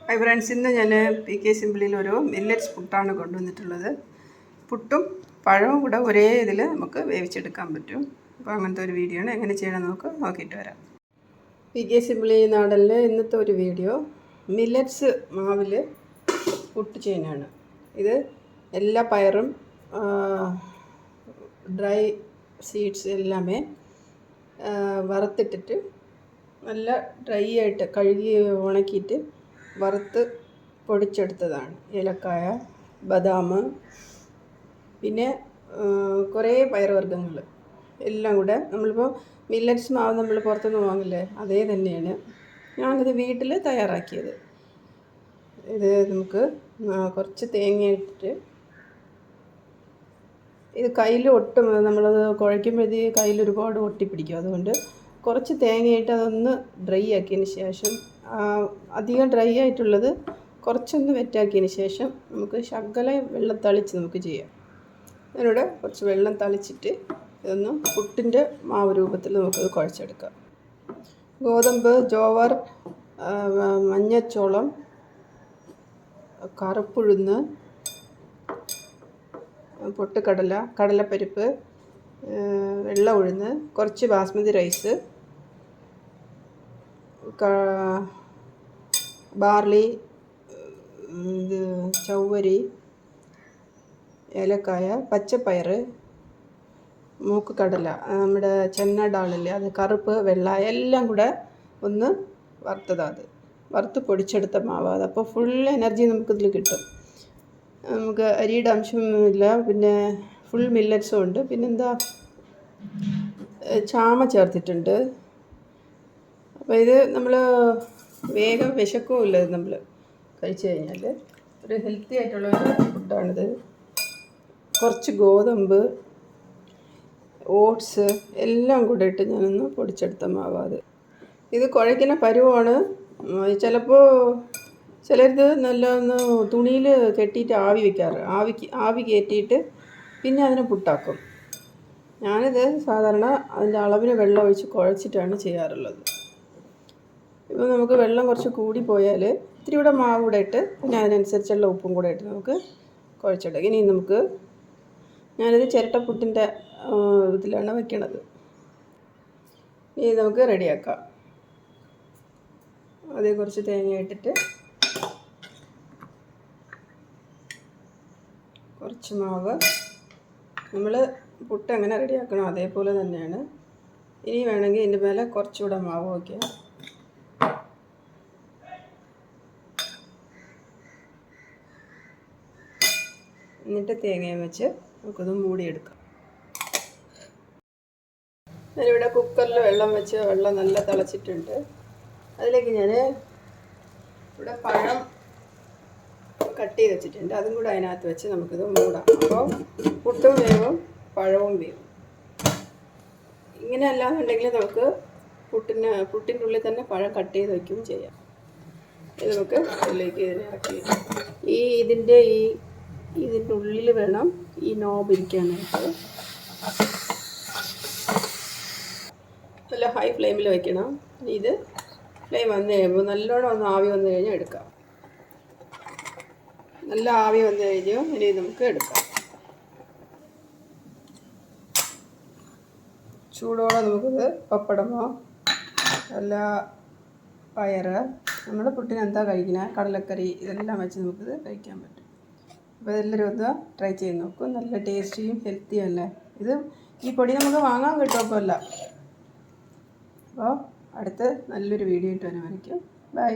Hi friends, ഇന്ന് ഞാൻ PK സിമ്പിളിൽ ഒരു മില്ലറ്റ്സ് പുട്ടാണ് കൊണ്ടുവന്നിട്ടുള്ളത്. പുട്ടും പഴവും കൂടെ ഒരേ ഇതിൽ നമുക്ക് വേവിച്ചെടുക്കാൻ പറ്റും. അപ്പോൾ അങ്ങനത്തെ ഒരു വീഡിയോ ആണ്. എങ്ങനെ ചെയ്യണം നമുക്ക് നോക്കിയിട്ട് വരാം. PK സിമ്പിളി നാടനിൽ ഇന്നത്തെ ഒരു വീഡിയോ മില്ലറ്റ്സ് മാവിൽ പുട്ട് ചെയ്യാനാണ്. ഇത് എല്ലാ പയറും ഡ്രൈ സീഡ്സ് എല്ലാമേ വറുത്തിട്ടിട്ട് നല്ല ഡ്രൈ ആയിട്ട് കഴുകി ഉണക്കിയിട്ട് വറുത്ത് പൊടിച്ചെടുത്തതാണ്. ഏലക്കായ, ബദാം, പിന്നെ കുറേ പയറുവർഗ്ഗങ്ങൾ എല്ലാം കൂടെ നമ്മളിപ്പോൾ മില്ലറ്റ്സ് മാവ് നമ്മൾ പുറത്തുനിന്ന് വാങ്ങില്ലേ, അതേ തന്നെയാണ് ഞാനിത് വീട്ടിൽ തയ്യാറാക്കിയത്. ഇത് നമുക്ക് കുറച്ച് തേങ്ങ ഇട്ടിട്ട് ഇത് കയ്യിൽ ഒട്ടും നമ്മളത് കുഴയ്ക്കുമ്പോഴത്തേക്ക് കയ്യിൽ ഒരുപാട് ഒട്ടിപ്പിടിക്കും. അതുകൊണ്ട് കുറച്ച് തേങ്ങയിട്ട് അതൊന്ന് ഡ്രൈ ആക്കിയതിന് ശേഷം അധികം ഡ്രൈ ആയിട്ടുള്ളത് കുറച്ചൊന്ന് വെറ്റാക്കിയതിന് ശേഷം നമുക്ക് ശകലം വെള്ളം തളിച്ച് നമുക്ക് ചെയ്യാം. അതിലൂടെ കുറച്ച് വെള്ളം തളിച്ചിട്ട് ഇതൊന്ന് പുട്ടിൻ്റെ മാവ് രൂപത്തിൽ നമുക്കത് കുഴച്ചെടുക്കാം. ഗോതമ്പ്, ജോവർ, മഞ്ഞച്ചോളം, കറുപ്പുഴുന്ന്, പൊട്ടുകടല, കടലപ്പരിപ്പ്, വെള്ള ഉഴുന്ന്, കുറച്ച് ബാസ്മതി റൈസ്, ബാർലി, ചവ്വരി, ഏലക്കായ, പച്ചപ്പയർ, മൂക്കുകടല, നമ്മുടെ ചെന്ന ഡാളില്ലേ, അത് കറുപ്പ്, വെള്ള എല്ലാം കൂടെ ഒന്ന് വറുത്തതാണ്. വറുത്ത് പൊടിച്ചെടുത്ത മാവ്. അതപ്പോൾ ഫുൾ എനർജി നമുക്കിതിൽ കിട്ടും. നമുക്ക് അരിയുടെ അംശമൊന്നുമില്ല, പിന്നെ ഫുൾ മില്ലറ്റ്സും ഉണ്ട്. പിന്നെന്താ, ചാമ ചേർത്തിട്ടുണ്ട്. അപ്പോൾ ഇത് നമ്മൾ വേഗം വിശക്കുമില്ല. ഇത് നമ്മൾ കഴിച്ചു കഴിഞ്ഞാൽ ഒരു ഹെൽത്തി ആയിട്ടുള്ള ഒരു ഫുഡാണിത്. കുറച്ച് ഗോതമ്പ്, ഓട്സ് എല്ലാം കൂടെ ഇട്ട് ഞാനൊന്ന് പൊടിച്ചെടുത്ത മാവാത്. ഇത് കുഴയ്ക്കുന്ന പരുവമാണ്. ചിലപ്പോൾ ചിലത് നല്ല ഒന്ന് തുണിയിൽ കെട്ടിയിട്ട് ആവി വയ്ക്കാറ്, ആവി കയറ്റിയിട്ട് പിന്നെ അതിനെ പുട്ടാക്കും. ഞാനിത് സാധാരണ അതിൻ്റെ അളവിന് വെള്ളം ഒഴിച്ച് കുഴച്ചിട്ടാണ് ചെയ്യാറുള്ളത്. ഇപ്പോൾ നമുക്ക് വെള്ളം കുറച്ച് കൂടി പോയാൽ ഇത്തിരി കൂടെ മാവ് കൂടെ ഇട്ട് പിന്നെ അതിനനുസരിച്ചുള്ള ഉപ്പും കൂടെ ഇട്ട് നമുക്ക് കുഴച്ചെടുക്കാം. ഇനി നമുക്ക് ഞാനിത് ചിരട്ടപ്പുട്ടിൻ്റെ ഇതിലാണ് വയ്ക്കണത്. ഇനി നമുക്ക് റെഡിയാക്കാം. അതേ കുറച്ച് തേങ്ങ ഇട്ടിട്ട് കുറച്ച് മാവ് നമ്മൾ പുട്ട് എങ്ങനെ റെഡിയാക്കണം അതേപോലെ തന്നെയാണ്. ഇനി വേണമെങ്കിൽ ഇതിൻ്റെ മേലെ കുറച്ചുകൂടെ മാവ് വയ്ക്കാം. എന്നിട്ട് തേങ്ങയും വെച്ച് നമുക്കത് മൂടിയെടുക്കാം. ഞാനിവിടെ കുക്കറിൽ വെള്ളം വെച്ച് വെള്ളം നല്ല തിളച്ചിട്ടുണ്ട്. അതിലേക്ക് ഞാൻ ഇവിടെ പഴം കട്ട് ചെയ്ത് വെച്ചിട്ടുണ്ട്. അതും കൂടെ അതിനകത്ത് വെച്ച് നമുക്കിത് മൂടാം. അപ്പോൾ പുട്ടും വേവും പഴവും വേവും. ഇങ്ങനെ അല്ലാന്നുണ്ടെങ്കിൽ നമുക്ക് പുട്ടിൻ്റെ ഉള്ളിൽ തന്നെ പഴം കട്ട് ചെയ്ത് വയ്ക്കുകയും ചെയ്യാം. ഇത് നമുക്ക് ഇതിലേക്ക് ഇതിനാക്കി ഇതിൻ്റെ ഉള്ളിൽ വേണം ഈ നോബ് ഇരിക്കാനായിട്ട്. നല്ല ഹൈ ഫ്ലെയിമിൽ വയ്ക്കണം. ഇത് ഫ്ലെയിം വന്നു കഴിയുമ്പോൾ നല്ലോണം ഒന്ന് ആവി വന്നു കഴിഞ്ഞാൽ എടുക്കാം. നല്ല ആവി വന്നു കഴിഞ്ഞു ഇനി നമുക്ക് എടുക്കാം. ചൂടോടെ നമുക്കിത് പപ്പടമോ അല്ല പയറ്, നമ്മുടെ പുട്ടിന് എന്താ കഴിക്കുന്നത്, കടലക്കറി, ഇതെല്ലാം വെച്ച് നമുക്കിത് കഴിക്കാൻ പറ്റും. അപ്പോൾ എല്ലാവരും ഒന്ന് ട്രൈ ചെയ്ത് നോക്കും. നല്ല ടേസ്റ്റിയും ഹെൽത്തിയും അല്ലേ. ഈ പൊടി നമുക്ക് വാങ്ങാൻ കിട്ടുമല്ല. അപ്പോൾ അടുത്ത് നല്ലൊരു വീഡിയോ ഇട്ട് വരാൻ വരയ്ക്കും. ബൈ.